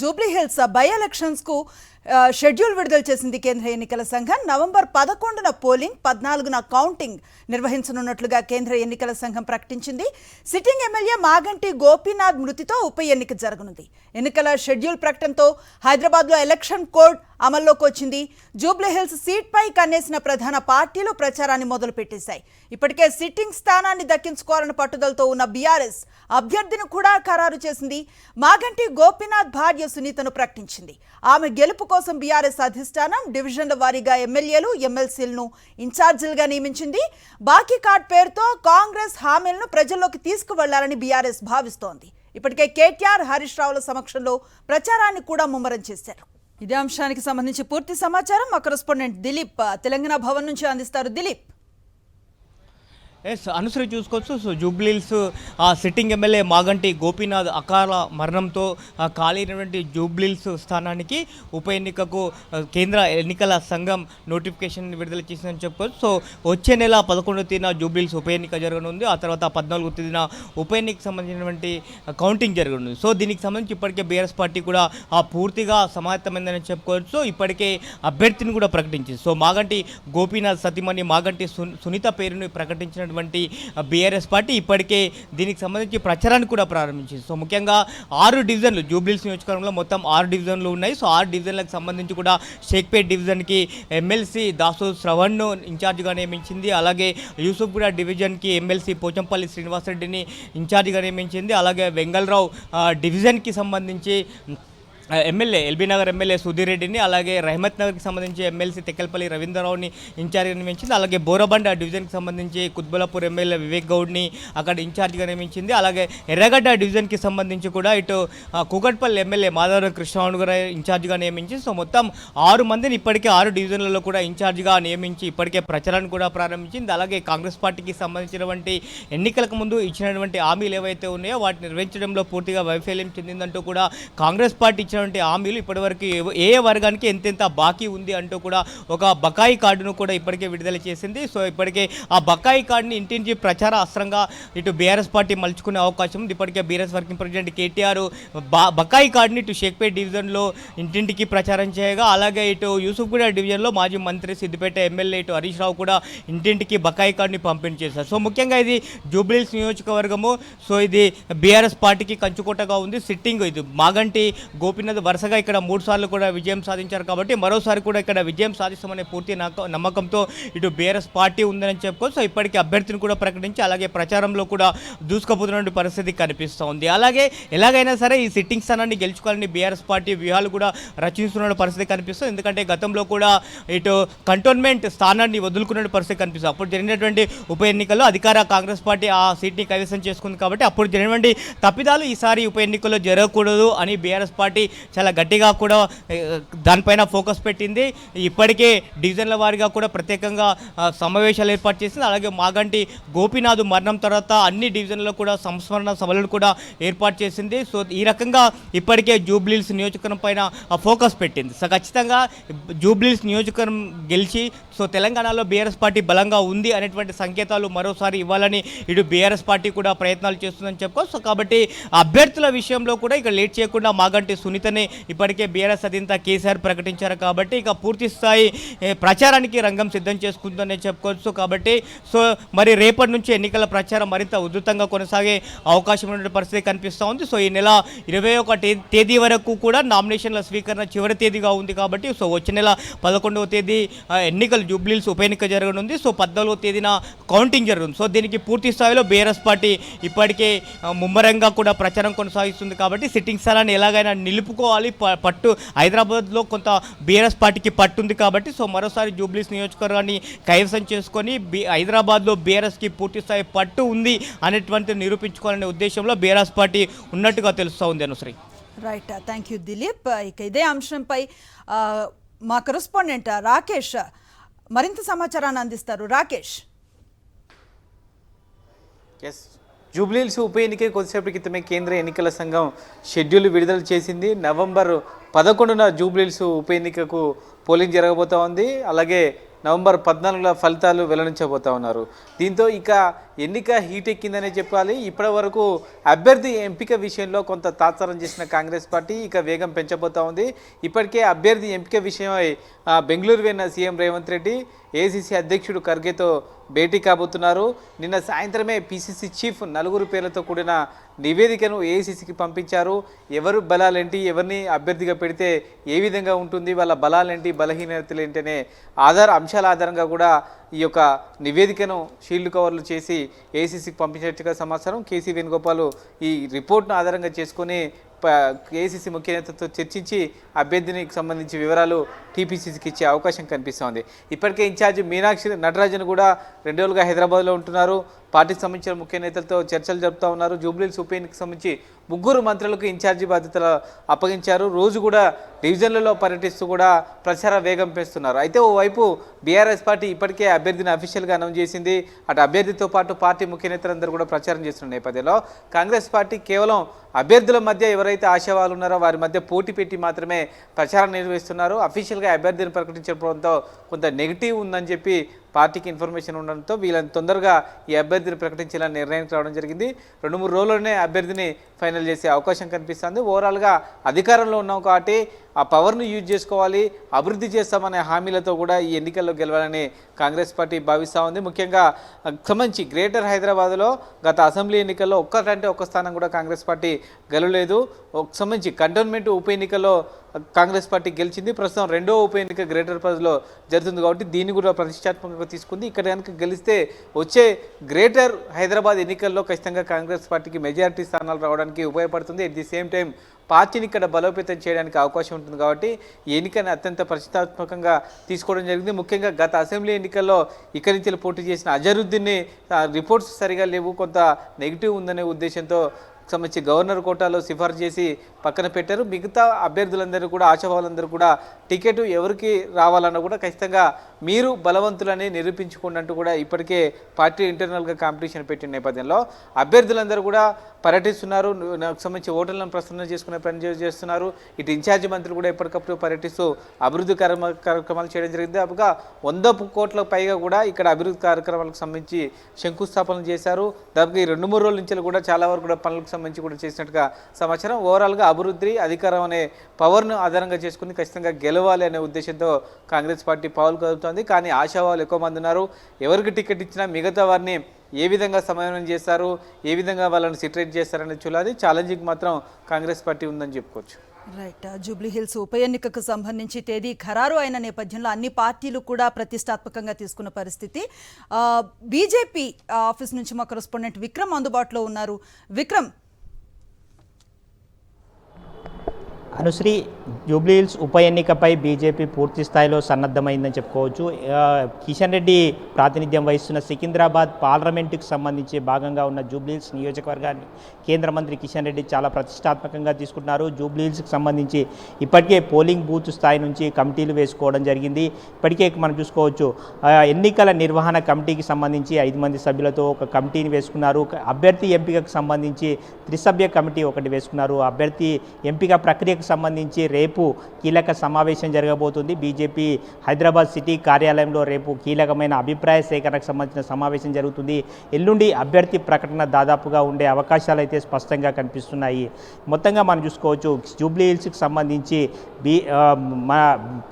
Jubilee hills by elections కు schedule విడుదల చేసింది కేంద్ర ఎన్నికల సంఘం. నవంబర్ 11న పోలింగ్, 14న కౌంటింగ్ నిర్వహించనున్నట్లుగా కేంద్ర ఎన్నికల సంఘం ప్రకటించింది. సిట్టింగ్ ఎమ్మెల్యే మాగంటి గోపీనాథ్ మృతితో ఉప ఎన్నిక జరగనుంది. ఎన్నికల షెడ్యూల్ ప్రకటనతో హైదరాబాద్లో ఎలక్షన్ కోడ్ అమల్లోకి వచ్చింది. జూబ్లీ హిల్స్ సీట్పై కన్నేసిన ప్రధాన పార్టీలు ప్రచారాన్ని మొదలుపెట్టేశాయి. ఇప్పటికే సిట్టింగ్ స్థానాన్ని దక్కించుకోవాలని పట్టుదలతో ఉన్న బీఆర్ఎస్ అభ్యర్థిని కూడా ఖరారు చేసింది. మాగంటి గోపీనాథ్ భార్య సునీతను ప్రకటించింది. ఆమె గెలుపు కోసం బీఆర్ఎస్ అధిష్టానం డివిజన్ల వారీగా ఎమ్మెల్యేలు, ఎమ్మెల్సీలను ఇన్ఛార్జీలుగా నియమించింది. బాకీ కార్డ్ పేరుతో కాంగ్రెస్ హామీలను ప్రజల్లోకి తీసుకువెళ్లాలని బీఆర్ఎస్ భావిస్తోంది. ఇప్పటికే కేటీఆర్, హరీష్ రావుల సమక్షంలో ప్రచారాన్ని కూడా ముమ్మరం చేశారు. ఇదే అంశానికి సంబంధించి పూర్తి సమాచారం మా కరెస్పాండెంట్ దిలీప్ తెలంగాణ భవన్ నుంచి అందిస్తారు. దిలీప్. అనుసరి చూసుకోవచ్చు. So Jubilee Hills sitting MLA Maganti Gopinath అకాల మరణంతో ఖాళీ అయినటువంటి జూబ్లీహిల్స్ స్థానానికి ఉప ఎన్నికకు కేంద్ర ఎన్నికల సంఘం నోటిఫికేషన్ విడుదల చేసిందని చెప్పుకోవచ్చు. సో వచ్చే నెల 11వ తేదీన జూబ్లీహిల్స్ ఉప ఎన్నిక జరగనుంది. ఆ తర్వాత 14వ తేదీన ఉప ఎన్నికకు సంబంధించినటువంటి కౌంటింగ్ జరగనుంది. సో దీనికి సంబంధించి ఇప్పటికే బీఆర్ఎస్ పార్టీ కూడా పూర్తిగా సమాయత్తమైందని చెప్పుకోవచ్చు. సో ఇప్పటికే అభ్యర్థిని కూడా ప్రకటించింది. సో మాగంటి గోపీనాథ్ సతీమణి మాగంటి సునీత పేరుని ప్రకటించినటువంటి బీఆర్ఎస్ పార్టీ ఇప్పటికే దీనికి సంబంధించి ప్రచారాన్ని కూడా ప్రారంభించింది. సో ముఖ్యంగా 6 డివిజన్లు జూబ్లీహిల్స్ నియోజకవర్గంలో మొత్తం 6 డివిజన్లు ఉన్నాయి. సో 6 డివిజన్లకు సంబంధించి కూడా షేక్పేట్ డివిజన్కి ఎమ్మెల్సీ దాసు శ్రవణ్ను ఇన్ఛార్జిగా నియమించింది. అలాగే యూసుఫ్గూడ డివిజన్కి ఎమ్మెల్సీ పోచంపల్లి శ్రీనివాసరెడ్డిని ఇన్ఛార్జిగా నియమించింది. అలాగే వెంగళరావు డివిజన్కి సంబంధించి ఎమ్మెల్యే ఎల్బీనగర్ ఎమ్మెల్యే సుధీర్ రెడ్డిని, అలాగే రహమత్ నగర్కి సంబంధించి ఎమ్మెల్సీ తెక్కల్పల్లి రవీంద్రరావుని ఇన్ఛార్జిగా నియమించింది. అలాగే బోరబండ డివిజన్కి సంబంధించి కుత్బులాపూర్ ఎమ్మెల్యే వివేక్ గౌడ్ని అక్కడ ఇన్ఛార్జిగా నియమించింది. అలాగే ఎర్రగడ్డ డివిజన్కి సంబంధించి కూడా ఇటు కూకట్పల్లి ఎమ్మెల్యే మాధవరం కృష్ణరావు గారు ఇన్ఛార్జిగా నియమించి సో మొత్తం 6 మందిని ఇప్పటికే 6 డివిజన్లలో కూడా ఇన్ఛార్జిగా నియమించి ఇప్పటికే ప్రచారాన్ని కూడా ప్రారంభించింది. అలాగే కాంగ్రెస్ పార్టీకి సంబంధించినటువంటి ఎన్నికలకు ముందు ఇచ్చినటువంటి హామీలు ఏవైతే ఉన్నాయో వాటిని నిర్వహించడంలో పూర్తిగా వైఫల్యం చెందిందంటూ కూడా కాంగ్రెస్ పార్టీ హామీలు ఇప్పటివరకు ఏ వర్గానికి ఎంతెంత బాకీ ఉంది అంటూ కూడా ఒక బకాయి కార్డును కూడా ఇప్పటికే విడుదల చేసింది. సో ఇప్పటికే ఆ బకాయి కార్డుని ఇంటింటి ప్రచార అస్త్రంగా ఇటు బీఆర్ఎస్ పార్టీ మలుచుకునే అవకాశం ఉంది. ఇప్పటికే బీఆర్ఎస్ వర్కింగ్ ప్రెసిడెంట్ కేటీఆర్ బకాయి కార్డుని ఇటు షేక్పేట్ డివిజన్లో ఇంటింటికి ప్రచారం చేయగా, అలాగే ఇటు యూసుఫ్గూడ డివిజన్లో మాజీ మంత్రి సిద్దిపేట ఎమ్మెల్యే ఇటు హరీష్ రావు కూడా ఇంటింటికి బకాయి కార్డుని పంపిణీ చేశారు. సో ముఖ్యంగా ఇది జూబ్లీహిల్స్ నియోజకవర్గము. సో ఇది బీఆర్ఎస్ పార్టీకి కంచుకోటగా ఉంది. సిట్టింగ్ ఇది మాగంటి గోపీనాథ్ వరుసగా ఇక్కడ 3 సార్లు కూడా విజయం సాధించారు కాబట్టి మరోసారి కూడా ఇక్కడ విజయం సాధిస్తామనే పూర్తి నమ్మకంతో ఇటు బీఆర్ఎస్ పార్టీ ఉందని చెప్పుకోవచ్చు. సో ఇప్పటికీ అభ్యర్థిని కూడా ప్రకటించి అలాగే ప్రచారంలో కూడా దూసుకుపోతున్న పరిస్థితి కనిపిస్తోంది. అలాగే ఎలాగైనా సరే ఈ సిట్టింగ్ స్థానాన్ని గెలుచుకోవాలని బీఆర్ఎస్ పార్టీ వ్యూహాలు కూడా రచిస్తున్న పరిస్థితి కనిపిస్తుంది. ఎందుకంటే గతంలో కూడా ఇటు కంటోన్మెంట్ స్థానాన్ని వదులుకున్న పరిస్థితి కనిపిస్తుంది. అప్పుడు జరిగినటువంటి ఉప ఎన్నికల్లో అధికార కాంగ్రెస్ పార్టీ ఆ సీట్ని కైవసం చేసుకుంది కాబట్టి అప్పుడు జరిగినటువంటి తప్పిదాలు ఈసారి ఉప ఎన్నికల్లో జరగకూడదు అని బీఆర్ఎస్ పార్టీ చాలా గట్టిగా కూడా దానిపైన ఫోకస్ పెట్టింది. ఇప్పటికే డివిజన్ల వారీగా కూడా ప్రత్యేకంగా సమావేశాలు ఏర్పాటు చేసింది. అలాగే మాగంటి గోపీనాథ్ మరణం తర్వాత అన్ని డివిజన్లలో కూడా సంస్మరణ సభలను కూడా ఏర్పాటు చేసింది. సో ఈ రకంగా ఇప్పటికే జూబ్లీహిల్స్ నియోజకవర్గం పైన ఫోకస్ పెట్టింది. సో ఖచ్చితంగా జూబ్లీహిల్స్ నియోజకవర్గం గెలిచి సో తెలంగాణలో బీఆర్ఎస్ పార్టీ బలంగా ఉంది అనేటువంటి సంకేతాలు మరోసారి ఇవ్వాలని ఇటు బీఆర్ఎస్ పార్టీ కూడా ప్రయత్నాలు చేస్తుందని చెప్పుకోవచ్చు. సో కాబట్టి అభ్యర్థుల విషయంలో కూడా ఇక లేట్ చేయకుండా మాగంటి సునీతని ఇప్పటికే బీఆర్ఎస్ అధినేత కేసీఆర్ ప్రకటించారు కాబట్టి ఇక పూర్తి స్థాయి ప్రచారానికి రంగం సిద్ధం చేసుకుంటుందనే చెప్పుకోవచ్చు. కాబట్టి సో మరి రేపటి నుంచి ఎన్నికల ప్రచారం మరింత ఉధృతంగా కొనసాగే అవకాశం ఉన్న పరిస్థితి కనిపిస్తూ ఉంది. సో ఈ నెల 21వ తేదీ వరకు కూడా నామినేషన్ల స్వీకరణ చివరి తేదీగా ఉంది కాబట్టి సో వచ్చే నెల 11వ తేదీ ఎన్నికలు జూబ్లీహిల్స్ ఉప ఎన్నిక జరగనుంది. సో 14వ తేదీన కౌంటింగ్ జరుగుతుంది. సో దీనికి పూర్తి స్థాయిలో బీఆర్ఎస్ పార్టీ ఇప్పటికే ముమ్మరంగా కూడా ప్రచారం కొనసాగిస్తుంది కాబట్టి సిట్టింగ్ స్థానాన్ని ఎలాగైనా నిలుపుకోవాలి. పట్టు హైదరాబాద్లో కొంత బీఆర్ఎస్ పార్టీకి పట్టుంది కాబట్టి సో మరోసారి జూబ్లీహిల్స్ నియోజకవర్గాన్ని కైవసం చేసుకొని హైదరాబాద్లో బీఆర్ఎస్కి పూర్తి స్థాయి పట్టు ఉంది అనేటువంటి నిరూపించుకోవాలనే ఉద్దేశంలో బీఆర్ఎస్ పార్టీ ఉన్నట్టుగా తెలుస్తూ ఉంది. Anusri. Right, thank you Dilip. ఇక ఇదే అంశంపై మా కరెస్పాండెంట్ రాకేష్ మరింత సమాచారాన్ని అందిస్తారు. రాకేష్. ఎస్, జూబ్లీహిల్స్ ఉప ఎన్నిక కొద్దిసేపటి క్రితమే కేంద్ర ఎన్నికల సంఘం షెడ్యూల్ విడుదల చేసింది. నవంబర్ 11న జూబ్లీహిల్స్ ఉప ఎన్నికకు పోలింగ్ జరగబోతూ ఉంది. అలాగే నవంబర్ 14న ఫలితాలు వెల్లడించబోతా ఉన్నారు. దీంతో ఇక ఎన్నిక హీట్ ఎక్కిందనే చెప్పాలి. ఇప్పటి వరకు అభ్యర్థి ఎంపిక విషయంలో కొంత తాత్సారం చేసిన కాంగ్రెస్ పార్టీ ఇక వేగం పెంచబోతా ఉంది. ఇప్పటికే అభ్యర్థి ఎంపిక విషయమై బెంగళూరు వెన్న సీఎం రేవంత్ రెడ్డి ఏసీసీ అధ్యక్షుడు ఖర్గేతో భేటీ కాబోతున్నారు. నిన్న సాయంత్రమే పీసీసీ చీఫ్ 4 పేర్లతో కూడిన నివేదికను ఏఐసీసీకి పంపించారు. ఎవరు బలాలేంటి, ఎవరిని అభ్యర్థిగా పెడితే ఏ విధంగా ఉంటుంది, వాళ్ళ బలాలేంటి, బలహీనతలు ఏంటి అనే అంశాల ఆధారంగా కూడా ఈ యొక్క నివేదికను షీల్డ్ కవర్లు చేసి ఏఐసీసీకి పంపించినట్టుగా సమాచారం. కేసీ వేణుగోపాల్ ఈ రిపోర్ట్ను ఆధారంగా చేసుకొని ఏఐసీసీ ముఖ్య నేతతో చర్చించి అభ్యర్థినికి సంబంధించి వివరాలు టీపీసీసీకి ఇచ్చే అవకాశం కనిపిస్తోంది. ఇప్పటికే ఇన్ఛార్జ్ మీనాక్షి నటరాజన్ కూడా 2 రోజులుగా హైదరాబాద్లో ఉంటున్నారు. పార్టీకి సంబంధించిన ముఖ్య నేతలతో చర్చలు జరుపుతూ ఉన్నారు. జూబ్లీహిల్స్ ఉప ఎన్నికకు సంబంధించి 3 మంత్రులకు ఇన్ఛార్జి బాధ్యతలు అప్పగించారు. రోజు కూడా డివిజన్లలో పర్యటిస్తూ కూడా ప్రచార వేగం పెంచుతున్నారు. అయితే ఓవైపు బీఆర్ఎస్ పార్టీ ఇప్పటికే అభ్యర్థిని అఫీషియల్గా అనౌన్స్ చేసింది. అటు అభ్యర్థితో పాటు పార్టీ ముఖ్య నేతలందరూ కూడా ప్రచారం చేస్తున్న నేపథ్యంలో కాంగ్రెస్ పార్టీ కేవలం అభ్యర్థుల మధ్య ఎవరైతే ఆశావాలు ఉన్నారో వారి మధ్య పోటీ పెట్టి మాత్రమే ప్రచారం నిర్వహిస్తున్నారు. అఫీషియల్గా అభ్యర్థిని ప్రకటించడంతో కొంత నెగిటివ్ ఉందని చెప్పి పార్టీకి ఇన్ఫర్మేషన్ ఉండడంతో వీళ్ళని తొందరగా ఈ అభ్యర్థిని ప్రకటించేలా నిర్ణయానికి రావడం జరిగింది. 2-3 రోజుల్లోనే అభ్యర్థిని ఫైనల్ చేసే అవకాశం కనిపిస్తుంది. ఓవరాల్గా అధికారంలో ఉన్నాం కాబట్టి ఆ పవర్ను యూజ్ చేసుకోవాలి, అభివృద్ధి చేస్తామనే హామీలతో కూడా ఈ ఎన్నికల్లో గెలవాలని కాంగ్రెస్ పార్టీ భావిస్తూ ఉంది. ముఖ్యంగా సంబంధించి గ్రేటర్ హైదరాబాద్లో గత అసెంబ్లీ ఎన్నికల్లో ఒక్క స్థానం కూడా కాంగ్రెస్ పార్టీ గెలవలేదు. సంబంధించి కంటోన్మెంట్ ఉప ఎన్నికల్లో కాంగ్రెస్ పార్టీ గెలిచింది. ప్రస్తుతం 2వ ఉప ఎన్నిక గ్రేటర్ పరిధిలో జరుగుతుంది కాబట్టి దీన్ని కూడా ప్రతిష్టాత్మకంగా తీసుకుంది. ఇక్కడ కనుక గెలిస్తే వచ్చే గ్రేటర్ హైదరాబాద్ ఎన్నికల్లో ఖచ్చితంగా కాంగ్రెస్ పార్టీకి మెజారిటీ స్థానాలు రావడానికి ఉపయోగపడుతుంది. అట్ ది సేమ్ టైం పార్టీని ఇక్కడ బలోపేతం చేయడానికి అవకాశం ఉంటుంది కాబట్టి ఈ ఎన్నికను అత్యంత ప్రతిష్టాత్మకంగా తీసుకోవడం జరిగింది. ముఖ్యంగా గత అసెంబ్లీ ఎన్నికల్లో ఇక్కడి నుంచి పోటీ చేసిన అజరుద్దీన్ని రిపోర్ట్స్ సరిగా లేవు, కొంత నెగిటివ్ ఉందనే ఉద్దేశంతో సంబంధించి గవర్నర్ కోటాలో సిఫార్సు చేసి పక్కన పెట్టారు. మిగతా అభ్యర్థులందరూ కూడా ఆశావాళ్ళందరూ కూడా టికెట్ ఎవరికి రావాలన్నా కూడా ఖచ్చితంగా మీరు బలవంతులని నిరూపించుకున్నట్టు కూడా ఇప్పటికే పార్టీ ఇంటర్నల్గా కాంపిటీషన్ పెట్టిన నేపథ్యంలో అభ్యర్థులందరూ కూడా పర్యటిస్తున్నారు. నాకు సంబంధించి ఓటర్లను ప్రసన్న చేసుకునే పని చేస్తున్నారు. ఇటు ఇన్ఛార్జి మంత్రులు కూడా ఎప్పటికప్పుడు పర్యటిస్తూ అభివృద్ధి కార్యక్రమాలు చేయడం జరిగింది. అప్పుగా 100 కోట్లకు పైగా కూడా ఇక్కడ అభివృద్ధి కార్యక్రమాలకు సంబంధించి శంకుస్థాపనలు చేశారు. దాదాపు ఈ 2-3 రోజుల నుంచి కూడా చాలా వరకు కూడా పనులకు సంబంధించి కూడా చేసినట్టుగా సమాచారం. ఓవరాల్గా అభివృద్ధి, అధికారం అనే పవర్ను ఆధారంగా చేసుకుని ఖచ్చితంగా గెలవాలి అనే ఉద్దేశంతో కాంగ్రెస్ పార్టీ పావులు కదుపుతోంది. కానీ ఆశావాళ్ళు ఎక్కువ మంది ఉన్నారు. ఎవరికి టికెట్ ఇచ్చినా మిగతా వారిని ఏ విధంగా సమన్వయం చేస్తారు, ఏ విధంగా వాళ్ళని సిట్రేట్ చేస్తారనేది చూడాలి. ఛాలెంజింగ్ మాత్రం కాంగ్రెస్ పార్టీ ఉందని చెప్పుకోవచ్చు. రైట్. జూబ్లీహిల్స్ ఉప ఎన్నికకు సంబంధించి తేదీ ఖరారు అయిన నేపథ్యంలో అన్ని పార్టీలు కూడా ప్రతిష్టాత్మకంగా తీసుకున్న పరిస్థితి. బీజేపీ ఆఫీస్ నుంచి మా కరెస్పాండెంట్ విక్రమ్ అందుబాటులో ఉన్నారు. విక్రమ్, అనుశ్రీ, జూబ్లీహిల్స్ ఉప ఎన్నికపై బీజేపీ పూర్తి స్థాయిలో సన్నద్ధమైందని చెప్పుకోవచ్చు. కిషన్ రెడ్డి ప్రాతినిధ్యం వహిస్తున్న సికింద్రాబాద్ పార్లమెంటుకు సంబంధించి భాగంగా ఉన్న జూబ్లీహిల్స్ నియోజకవర్గాన్ని కేంద్ర మంత్రి కిషన్ రెడ్డి చాలా ప్రతిష్టాత్మకంగా తీసుకుంటున్నారు. జూబ్లీహిల్స్కి సంబంధించి ఇప్పటికే పోలింగ్ బూత్ స్థాయి నుంచి కమిటీలు వేసుకోవడం జరిగింది. ఇప్పటికే మనం చూసుకోవచ్చు ఎన్నికల నిర్వహణ కమిటీకి సంబంధించి 5 మంది సభ్యులతో ఒక కమిటీని వేసుకున్నారు. అభ్యర్థి ఎంపికకు సంబంధించి 3 సభ్య కమిటీ ఒకటి వేసుకున్నారు. అభ్యర్థి ఎంపిక ప్రక్రియకు సంబంధించి రేపు కీలక సమావేశం జరగబోతుంది. బీజేపీ హైదరాబాద్ సిటీ కార్యాలయంలో రేపు కీలకమైన అభిప్రాయ సేకరణకు సంబంధించిన సమావేశం జరుగుతుంది. ఎల్లుండి అభ్యర్థి ప్రకటన దాదాపుగా ఉండే అవకాశాలు అయితే స్పష్టంగా కనిపిస్తున్నాయి. మొత్తంగా మనం చూసుకోవచ్చు జూబ్లీహిల్స్కి సంబంధించి మన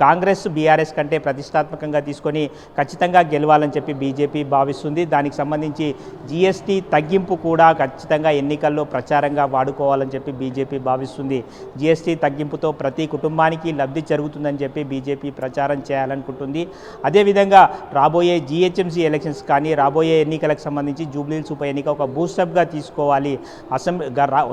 కాంగ్రెస్ బీఆర్ఎస్ కంటే ప్రతిష్టాత్మకంగా తీసుకొని ఖచ్చితంగా గెలవాలని చెప్పి బీజేపీ భావిస్తుంది. దానికి సంబంధించి జీఎస్టీ తగ్గింపు కూడా ఖచ్చితంగా ఎన్నికల్లో ప్రచారంగా వాడుకోవాలని చెప్పి బీజేపీ భావిస్తుంది. జీఎస్టీ తగ్గింపుతో ప్రతి కుటుంబానికి లబ్ధి జరుగుతుందని చెప్పి బీజేపీ ప్రచారం చేయాలనుకుంటుంది. అదేవిధంగా రాబోయే జీహెచ్ఎంసీ ఎలక్షన్స్ కానీ రాబోయే ఎన్నికలకు సంబంధించి జూబ్లీహిల్స్ ఉప ఎన్నిక ఒక బూస్టప్గా తీసుకోవాలి.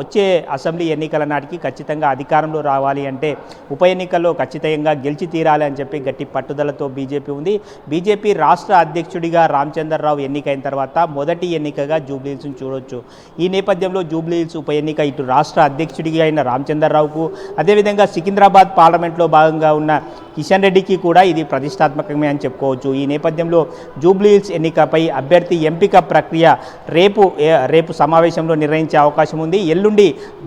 వచ్చే అసెంబ్లీ ఎన్నికల నాటికి ఖచ్చితంగా అధికారంలో రావాలి అంటే ఉప ఎన్నికల్లో ఖచ్చితంగా గెలిచి తీరాలి అని చెప్పి గట్టి పట్టుదలతో బీజేపీ ఉంది. బీజేపీ రాష్ట్ర అధ్యక్షుడిగా రామచంద్రరావు ఎన్నికైన తర్వాత మొదటి ఎన్నికగా జూబ్లీహిల్స్ను చూడొచ్చు. ఈ నేపథ్యంలో జూబ్లీహిల్స్ ఉప ఎన్నిక ఇటు రాష్ట్ర అధ్యక్షుడిగా అయిన రామచంద్రరావుకు, అదేవిధంగా సికింద్రాబాద్ పార్లమెంట్లో భాగంగా ఉన్న కిషన్ రెడ్డికి కూడా ఇది ప్రతిష్టాత్మకమే అని చెప్పుకోవచ్చు. ఈ నేపథ్యంలో జూబ్లీహిల్స్ ఎన్నికపై అభ్యర్థి ఎంపిక ప్రక్రియ రేపు సమావేశంలో నిర్వహించే అవకాశం ఉంది. ఎల్లుండి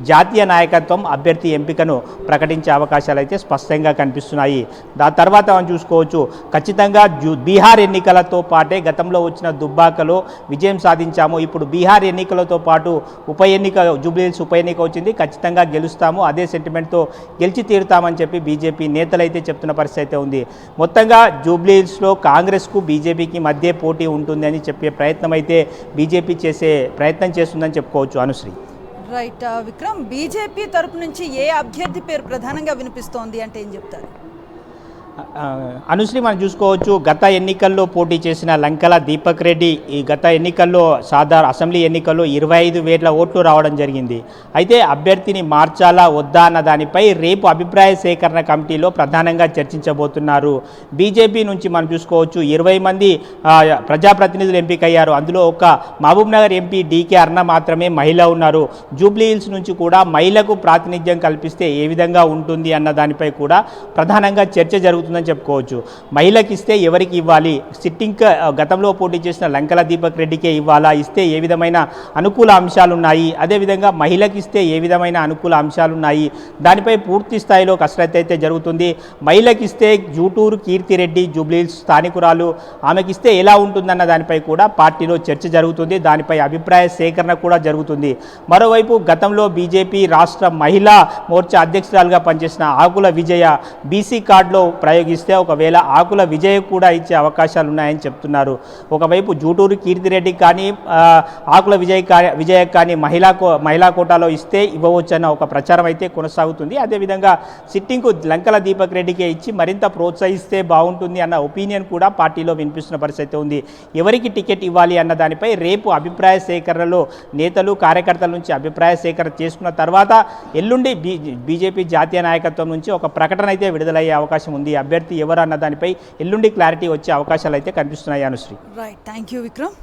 జాతీయ నాయకత్వం అభ్యర్థి ఎంపికను ప్రకటించే అవకాశాలు అయితే స్పష్టంగా కనిపిస్తున్నాయి. దాని తర్వాత మనం చూసుకోవచ్చు ఖచ్చితంగా బీహార్ ఎన్నికలతో పాటే గతంలో వచ్చిన దుబ్బాకలో విజయం సాధించాము. ఇప్పుడు బీహార్ ఎన్నికలతో పాటు జూబ్లీహిల్స్ ఉప ఎన్నిక వచ్చింది, ఖచ్చితంగా గెలుస్తాము, అదే సెంటిమెంట్తో గెలిచి తీరుతామని చెప్పి బీజేపీ నేతలు అయితే చెప్తున్న పరిస్థితి అయితే ఉంది. మొత్తంగా జూబ్లీహిల్స్లో కాంగ్రెస్కు బీజేపీకి మధ్య పోటీ ఉంటుంది అని చెప్పే ప్రయత్నం అయితే బీజేపీ ప్రయత్నం చేస్తుందని చెప్పుకోవచ్చు. అనుశ్రీ. రైట్ విక్రమ్, బీజేపీ తరపు నుంచి ఏ అభ్యర్థి పేరు ప్రధానంగా వినిపిస్తోంది అంటే ఏం చెప్తారు? అనుశ్రీ, మనం చూసుకోవచ్చు గత ఎన్నికల్లో పోటీ చేసిన లంకల దీపక్ రెడ్డి ఈ గత ఎన్నికల్లో అసెంబ్లీ ఎన్నికల్లో 25,000 ఓట్లు రావడం జరిగింది. అయితే అభ్యర్థిని మార్చాలా వద్దా అన్న దానిపై రేపు అభిప్రాయ సేకరణ కమిటీలో ప్రధానంగా చర్చించబోతున్నారు. బీజేపీ నుంచి మనం చూసుకోవచ్చు 20 మంది ప్రజాప్రతినిధులు ఎంపికయ్యారు. అందులో ఒక మహబూబ్నగర్ ఎంపీ డీకే అర్ణ మాత్రమే మహిళ ఉన్నారు. జూబ్లీహిల్స్ నుంచి కూడా మహిళకు ప్రాతినిధ్యం కల్పిస్తే ఏ విధంగా ఉంటుంది అన్న దానిపై కూడా ప్రధానంగా చర్చ జరుగుతుందని చెప్పుకోవచ్చు. మహిళకి ఇస్తే ఎవరికి ఇవ్వాలి, సిట్టింగ్ గతంలో పోటీ చేసిన లంకల దీపక్ రెడ్డికే ఇవ్వాలా, ఇస్తే ఏ విధమైన అనుకూల అంశాలు ఉన్నాయి, అదేవిధంగా మహిళకి ఇస్తే ఏ విధమైన అనుకూల అంశాలు ఉన్నాయి, దానిపై పూర్తి స్థాయిలో కసరత్తు అయితే జరుగుతుంది. మహిళకి ఇస్తే జూటూరు కీర్తిరెడ్డి జూబ్లీహిల్స్ స్థానికురాలు, ఆమెకిస్తే ఎలా ఉంటుందన్న దానిపై కూడా పార్టీలో చర్చ జరుగుతుంది, దానిపై అభిప్రాయ సేకరణ కూడా జరుగుతుంది. మరోవైపు గతంలో బీజేపీ రాష్ట్ర మహిళా మోర్చా అధ్యక్షురాలుగా పనిచేసిన ఆకుల విజయ బీసీ కార్డులో ప్రయోగిస్తే ఒకవేళ ఆకుల విజయ కూడా ఇచ్చే అవకాశాలు ఉన్నాయని చెప్తున్నారు. ఒకవైపు జూటూరు కీర్తిరెడ్డికి కానీ ఆకుల విజయ కానీ మహిళా కోటాలో ఇస్తే ఇవ్వవచ్చన్న ఒక ప్రచారం అయితే కొనసాగుతుంది. అదేవిధంగా సిట్టింగ్కు లంకల దీపక్ రెడ్డికే ఇచ్చి మరింత ప్రోత్సహిస్తే బాగుంటుంది అన్న ఒపీనియన్ కూడా పార్టీలో వినిపిస్తున్న పరిస్థితి ఉంది. ఎవరికి టికెట్ ఇవ్వాలి అన్న దానిపై రేపు అభిప్రాయ సేకరణలో నేతలు కార్యకర్తల నుంచి అభిప్రాయ సేకరణ చేసుకున్న తర్వాత ఎల్లుండి బీజేపీ జాతీయ నాయకత్వం నుంచి ఒక ప్రకటన అయితే విడుదలయ్యే అవకాశం ఉంది. అభ్యర్థి ఎవరు అన్న దానిపై ఎల్లుండి క్లారిటీ వచ్చే అవకాశాలు అయితే కనిపిస్తున్నాయి. Anusri. Right, thank you Vikram.